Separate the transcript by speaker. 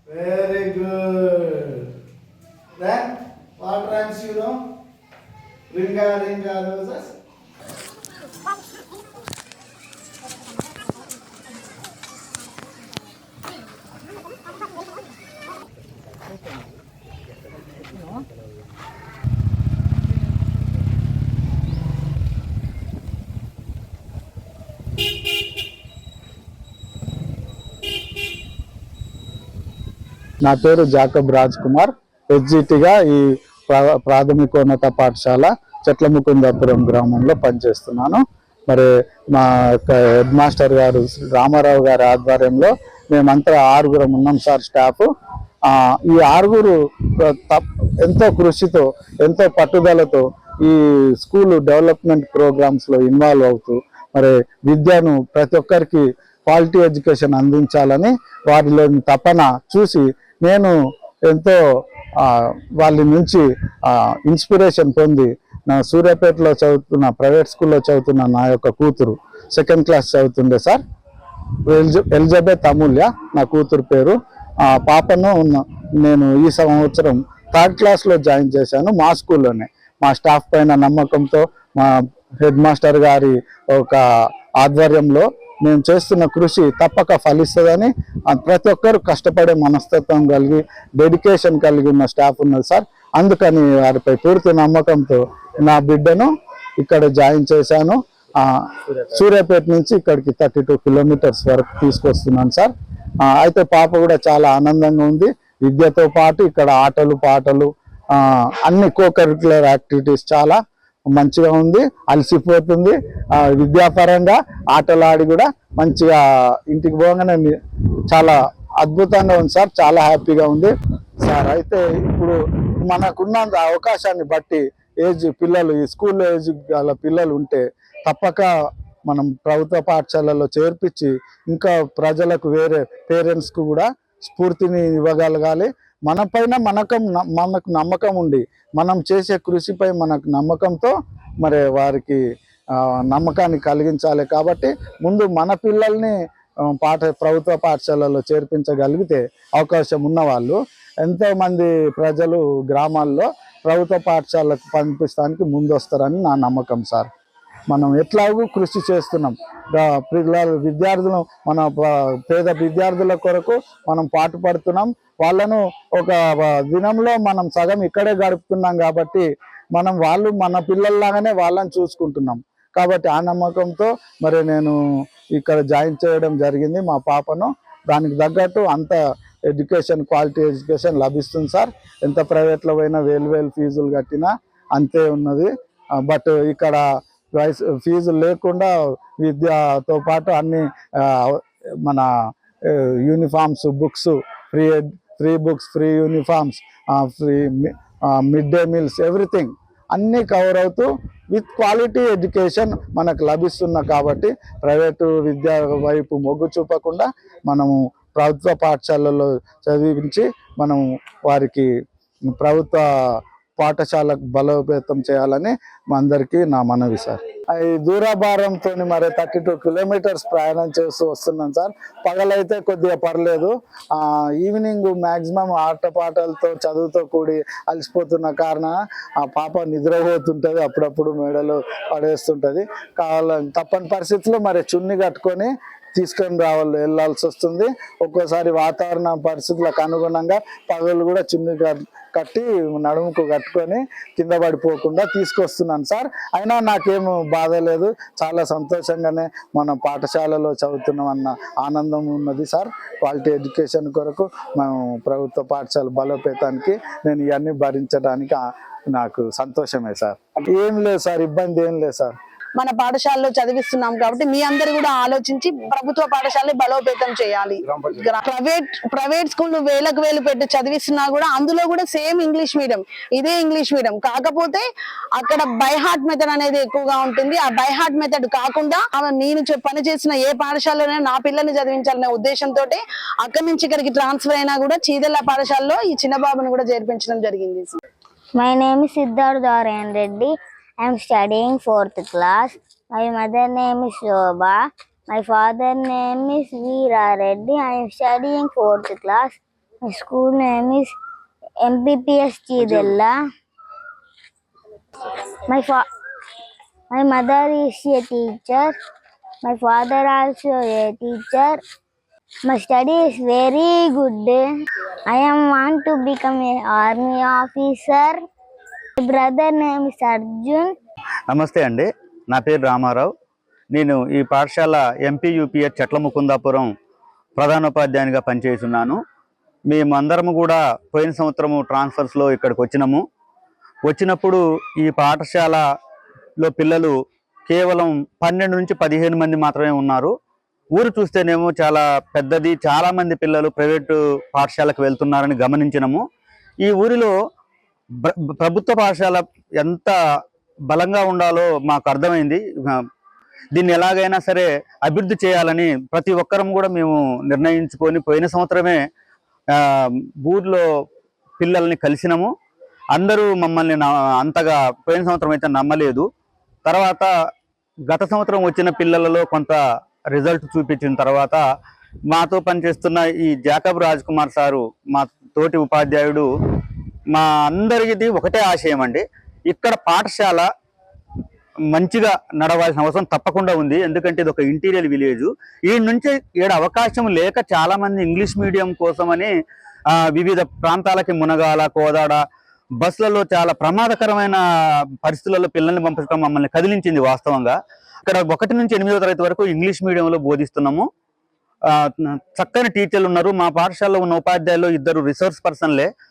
Speaker 1: Very good. Then what rhymes you know? Ringa ringa roses.
Speaker 2: నా పేరు Jacob Raj Kumar. హెచ్జిటిగా ఈ ప్రాథమికోన్నత పాఠశాల చెట్లముకుందాపురం గ్రామంలో పనిచేస్తున్నాను. మరి మా హెడ్ మాస్టర్ గారు రామారావు గారి ఆధ్వర్యంలో మేమంతా 6గురం ఉన్నాం సార్ స్టాఫ్. ఈ 6గురు ఎంతో కృషితో ఎంతో పట్టుదలతో ఈ స్కూల్ డెవలప్మెంట్ ప్రోగ్రామ్స్లో ఇన్వాల్వ్ అవుతూ మరి విద్యను ప్రతి ఒక్కరికి క్వాలిటీ ఎడ్యుకేషన్ అందించాలని వారిలోని తపన చూసి నేను ఎంతో వాళ్ళ నుంచి ఇన్స్పిరేషన్ పొంది నా సూర్యాపేటలో చదువుతున్న ప్రైవేట్ స్కూల్లో చదువుతున్న నా యొక్క కూతురు 2nd క్లాస్ చదువుతుండే సార్. ఎలిజబెత్ అమూల్య నా కూతురు పేరు. పాపను నేను ఈ సంవత్సరం 3rd క్లాస్లో జాయిన్ చేశాను మా స్కూల్లోనే. మా స్టాఫ్ పైన నమ్మకంతో మా హెడ్ మాస్టర్ గారి ఒక ఆధ్వర్యంలో మేము చేస్తున్న కృషి తప్పక ఫలిస్తుందని ప్రతి ఒక్కరు కష్టపడే మనస్తత్వం కలిగి డెడికేషన్ కలిగి ఉన్న స్టాఫ్ ఉన్నది సార్. అందుకని వారిపై పూర్తి నమ్మకంతో నా బిడ్డను ఇక్కడ జాయిన్ చేశాను. సూర్యాపేట నుంచి ఇక్కడికి 32 కిలోమీటర్స్ వరకు తీసుకొస్తున్నాను సార్. అయితే పాప కూడా చాలా ఆనందంగా ఉంది. విద్యతో పాటు ఇక్కడ ఆటలు పాటలు అన్ని కోకరిక్యులర్ యాక్టివిటీస్ చాలా మంచిగా ఉంది. అలసిపోతుంది విద్యాపరంగా, ఆటలాడి కూడా మంచిగా ఇంటికి పోగానే చాలా అద్భుతంగా ఉంది సార్. చాలా హ్యాపీగా ఉంది సార్. అయితే ఇప్పుడు మనకున్న అవకాశాన్ని బట్టి పిల్లలు ఈ స్కూల్లో ఏజ్ గల పిల్లలు ఉంటే తప్పక మనం ప్రభుత్వ పాఠశాలలో చేర్పించి ఇంకా ప్రజలకు వేరే పేరెంట్స్కు కూడా స్ఫూర్తిని ఇవ్వగలగాలి. మన పైన మనకు నమ్మకం ఉండి మనం చేసే కృషిపై మనకు నమ్మకంతో మరి వారికి నమ్మకాన్ని కలిగించాలి. కాబట్టి ముందు మన పిల్లల్ని ప్రభుత్వ పాఠశాలలో చేర్పించగలిగితే అవకాశం ఉన్నవాళ్ళు ఎంతోమంది ప్రజలు గ్రామాల్లో ప్రభుత్వ పాఠశాలకు పంపిస్తానికి ముందు వస్తారని నా నమ్మకం సార్. మనం ఎట్లాగూ కృషి చేస్తున్నాం. విద్యార్థులు మన పేద విద్యార్థుల కొరకు మనం పాటుపడుతున్నాం. వాళ్ళను ఒక దినంలో మనం సగం ఇక్కడే గడుపుతున్నాం కాబట్టి వాళ్ళు మన పిల్లల్లాగానే వాళ్ళని చూసుకుంటున్నాం. కాబట్టి ఆ నమ్మకంతో మరి నేను ఇక్కడ జాయిన్ చేయడం జరిగింది మా పాపను. దానికి తగ్గట్టు అంత ఎడ్యుకేషన్ క్వాలిటీ ఎడ్యుకేషన్ లభిస్తుంది సార్. ఎంత ప్రైవేట్లో పోయినా వేలు ఫీజులు కట్టినా అంతే ఉన్నది. బట్ ఇక్కడ ఫీజులు లేకుండా విద్యతో పాటు అన్ని మన uniforms, books, free books, free uniforms, free mid day meals, everything అన్నీ కవర్ అవుతూ విత్ క్వాలిటీ ఎడ్యుకేషన్ మనకు లభిస్తున్న కాబట్టి ప్రైవేటు విద్య వైపు మొగ్గు చూపకుండా మనము ప్రభుత్వ పాఠశాలలో చదివించి మనం వారికి ప్రభుత్వ పాఠశాలకు బలోపేతం చేయాలని మా అందరికీ నా మనవి సార్. ఈ దూరాభారంతో మరి 32 కిలోమీటర్స్ ప్రయాణం చేస్తూ వస్తున్నాం సార్. పగలైతే కొద్దిగా పర్లేదు, ఈవినింగ్ మ్యాక్సిమం ఆటపాటలతో చదువుతో కూడి అలసిపోతున్న కారణం ఆ పాప నిద్రపోతుంటుంది, అప్పుడప్పుడు మెడలు పడేస్తుంటుంది. తప్పని పరిస్థితుల్లో మరి చున్ని కట్టుకొని తీసుకొని వెళ్ళాల్సి వస్తుంది. ఒక్కోసారి వాతావరణ పరిస్థితులకు అనుగుణంగా పగలు కూడా చున్ని కట్టి నడుముకు కట్టుకొని కింద పడిపోకుండా తీసుకొస్తున్నాను సార్. అయినా నాకేం బాధ లేదు, చాలా సంతోషంగానే మన పాఠశాలలో చదువుతున్నాం అన్న ఆనందం ఉన్నది సార్. క్వాలిటీ ఎడ్యుకేషన్ కొరకు మనం ప్రభుత్వ పాఠశాల బలోపేతానికి నేను ఇవన్నీ భరించడానికి నాకు సంతోషమే సార్. ఏం లేదు సార్, ఇబ్బంది ఏం లేదు సార్.
Speaker 3: మన పాఠశాలలో చదివిస్తున్నాం కాబట్టి మీ అందరు కూడా ఆలోచించి ప్రభుత్వ పాఠశాలని బలోపేతం చేయాలి. ప్రైవేట్ స్కూల్ వేలకు వేలు పెట్టి చదివిస్తున్నా కూడా అందులో కూడా సేమ్ ఇంగ్లీష్ మీడియం, ఇదే ఇంగ్లీష్ మీడియం, కాకపోతే అక్కడ బై హార్ట్ మెథడ్ అనేది ఎక్కువగా ఉంటుంది. ఆ బై హార్ట్ మెథడ్ కాకుండా నేను పని చేసిన ఏ పాఠశాలలోనే నా పిల్లల్ని చదివించాలనే ఉద్దేశంతో అక్కడి నుంచి ఇక్కడికి ట్రాన్స్ఫర్ అయినా కూడా చీదెల్ల పాఠశాలలో ఈ చిన్న బాబుని కూడా చేర్పించడం జరిగింది.
Speaker 4: My name is Siddharth Dorian Reddy. I am studying 4th class. My mother name is Shobha. My father name is Veera Reddy. I am studying 4th class. My school name is MPPS Chidella. My mother is a teacher. My father also a teacher. My study is very good. I am want to become an army officer. My brother name is Arjun.
Speaker 5: నమస్తే అండి, నా పేరు రామారావు. నేను ఈ పాఠశాల MPUPS చెట్లముకుందాపురం ప్రధానోపాధ్యాయునిగా పనిచేస్తున్నాను. మేమందరము కూడా పోయిన సంవత్సరము ట్రాన్స్ఫర్స్లో ఇక్కడికి వచ్చినప్పుడు ఈ పాఠశాలలో పిల్లలు కేవలం 12 నుంచి 15 మంది మాత్రమే ఉన్నారు. ఊరు చూస్తేనేమో చాలా పెద్దది, చాలామంది పిల్లలు ప్రైవేటు పాఠశాలకు వెళ్తున్నారని గమనించినము. ఈ ఊరిలో ప్రభుత్వ పాఠశాల ఎంత బలంగా ఉండాలో మాకు అర్థమైంది. దీన్ని ఎలాగైనా సరే అభివృద్ధి చేయాలని ప్రతి ఒక్కరం కూడా మేము నిర్ణయించుకొని పోయిన సంవత్సరమే ఊర్లో పిల్లల్ని కలిసినాము. అందరూ మమ్మల్ని అంతగా పోయిన సంవత్సరం అయితే నమ్మలేదు. తర్వాత గత సంవత్సరం వచ్చిన పిల్లలలో కొంత రిజల్ట్ చూపించిన తర్వాత మాతో పనిచేస్తున్న ఈ జాకబ్ రాజ్ కుమార్ సారు, మా తోటి ఉపాధ్యాయుడు, మా అందరికీ ఒకటే ఆశయం అండి, ఇక్కడ పాఠశాల మంచిగా నడవాల్సిన అవసరం తప్పకుండా ఉంది. ఎందుకంటే ఇది ఒక ఇంటీరియర్ విలేజ్. ఈ నుంచి ఈడ అవకాశం లేక చాలా మంది ఇంగ్లీష్ మీడియం కోసమని వివిధ ప్రాంతాలకి మునగాల, కోదాడ బస్సులలో చాలా ప్రమాదకరమైన పరిస్థితులలో పిల్లల్ని పంపించడం మమ్మల్ని కదిలించింది. వాస్తవంగా ఇక్కడ 1 నుంచి 8వ తరగతి వరకు ఇంగ్లీష్ మీడియంలో బోధిస్తున్నాము. చక్కని టీచర్లు ఉన్నారు. మా పాఠశాలలో ఉన్న ఉపాధ్యాయులు 2 రిసోర్స్ పర్సన్లే.